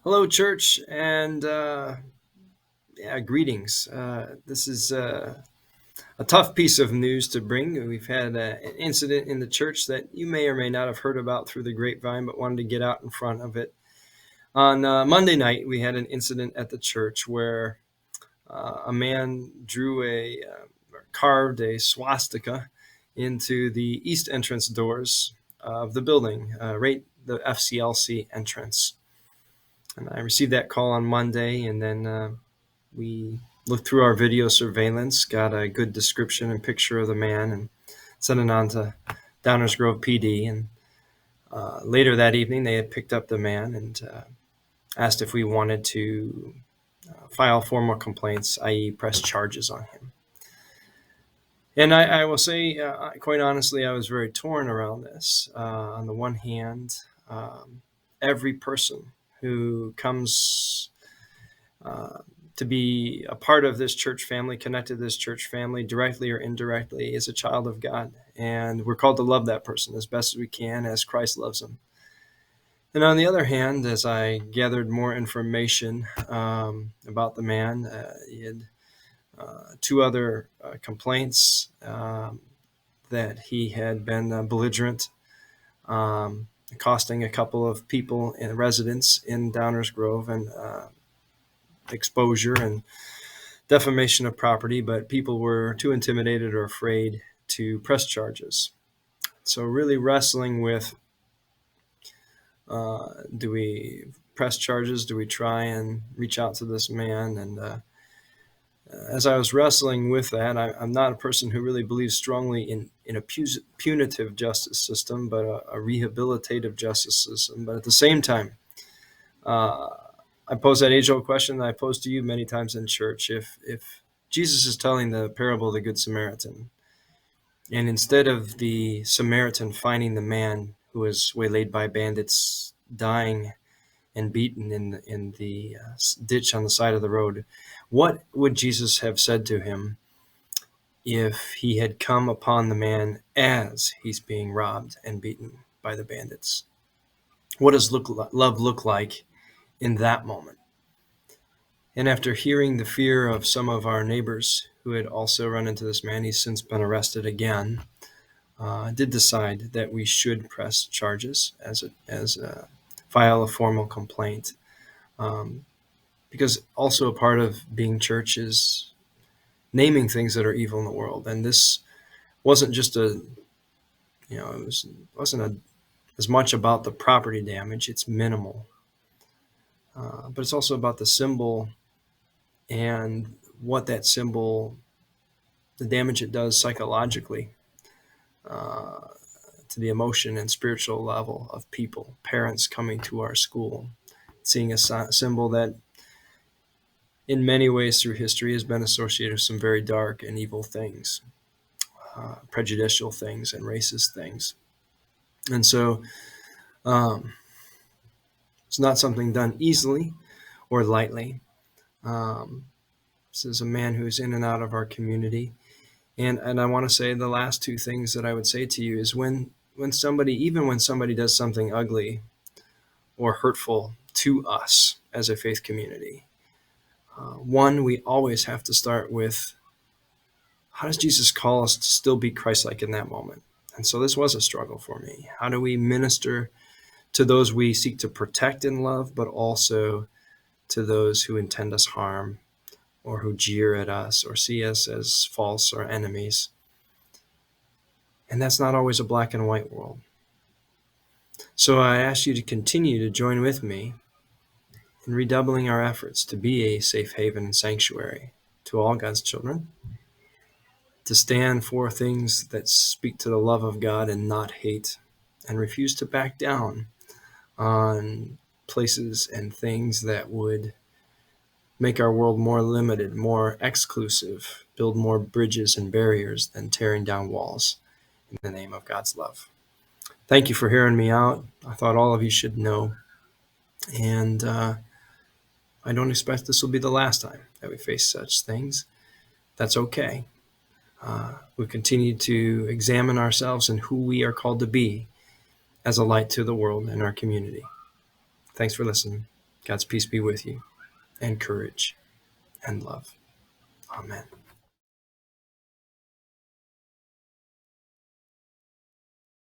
Hello, church, and greetings. This is a tough piece of news to bring. We've had an incident in the church that you may or may not have heard about through the grapevine, but wanted to get out in front of it. On Monday night, we had an incident at the church where a man carved a swastika into the east entrance doors of the building, right the FCLC entrance. And I received that call on Monday, and then we looked through our video surveillance, got a good description and picture of the man, and sent it on to Downers Grove PD. And later that evening, they had picked up the man and asked if we wanted to file formal complaints, i.e., press charges on him. And I will say, quite honestly, I was very torn around this. On the one hand, every person who comes to be a part of this church family, connected to this church family, directly or indirectly, is a child of God. And we're called to love that person as best as we can, as Christ loves them. And on the other hand, as I gathered more information about the man, he had two other complaints that he had been belligerent, accosting a couple of people in residents in Downers Grove, and exposure and defamation of property, but people were too intimidated or afraid to press charges. So really wrestling with, do we press charges? Do we try and reach out to this man? And as I was wrestling with that, I'm not a person who really believes strongly in a punitive justice system, but a rehabilitative justice system. But at the same time, I pose that age-old question that I pose to you many times in church. If Jesus is telling the parable of the Good Samaritan, and instead of the Samaritan finding the man who was waylaid by bandits, dying and beaten in the ditch on the side of the road, what would Jesus have said to him if he had come upon the man as he's being robbed and beaten by the bandits? What does love look like in that moment? And after hearing the fear of some of our neighbors who had also run into this man, he's since been arrested again, did decide that we should press charges file a formal complaint. Because also a part of being church is naming things that are evil in the world. And this wasn't just wasn't as much about the property damage. It's minimal. But it's also about the symbol and what that symbol, the damage it does psychologically to the emotion and spiritual level of people, parents coming to our school, seeing a symbol that in many ways through history has been associated with some very dark and evil things, prejudicial things and racist things. And so it's not something done easily or lightly. This is a man who's in and out of our community. And I want to say the last two things that I would say to you is when somebody does something ugly or hurtful to us as a faith community, one, we always have to start with, how does Jesus call us to still be Christ-like in that moment? And so this was a struggle for me. How do we minister to those we seek to protect and love, but also to those who intend us harm, or who jeer at us or see us as false or enemies? And that's not always a black and white world. So I ask you to continue to join with me in redoubling our efforts to be a safe haven and sanctuary to all God's children, to stand for things that speak to the love of God and not hate, and refuse to back down on places and things that would make our world more limited, more exclusive, build more bridges and barriers than tearing down walls in the name of God's love. Thank you for hearing me out. I thought all of you should know. And I don't expect this will be the last time that we face such things. That's okay. We continue to examine ourselves and who we are called to be as a light to the world and our community. Thanks for listening. God's peace be with you, and courage and love. Amen.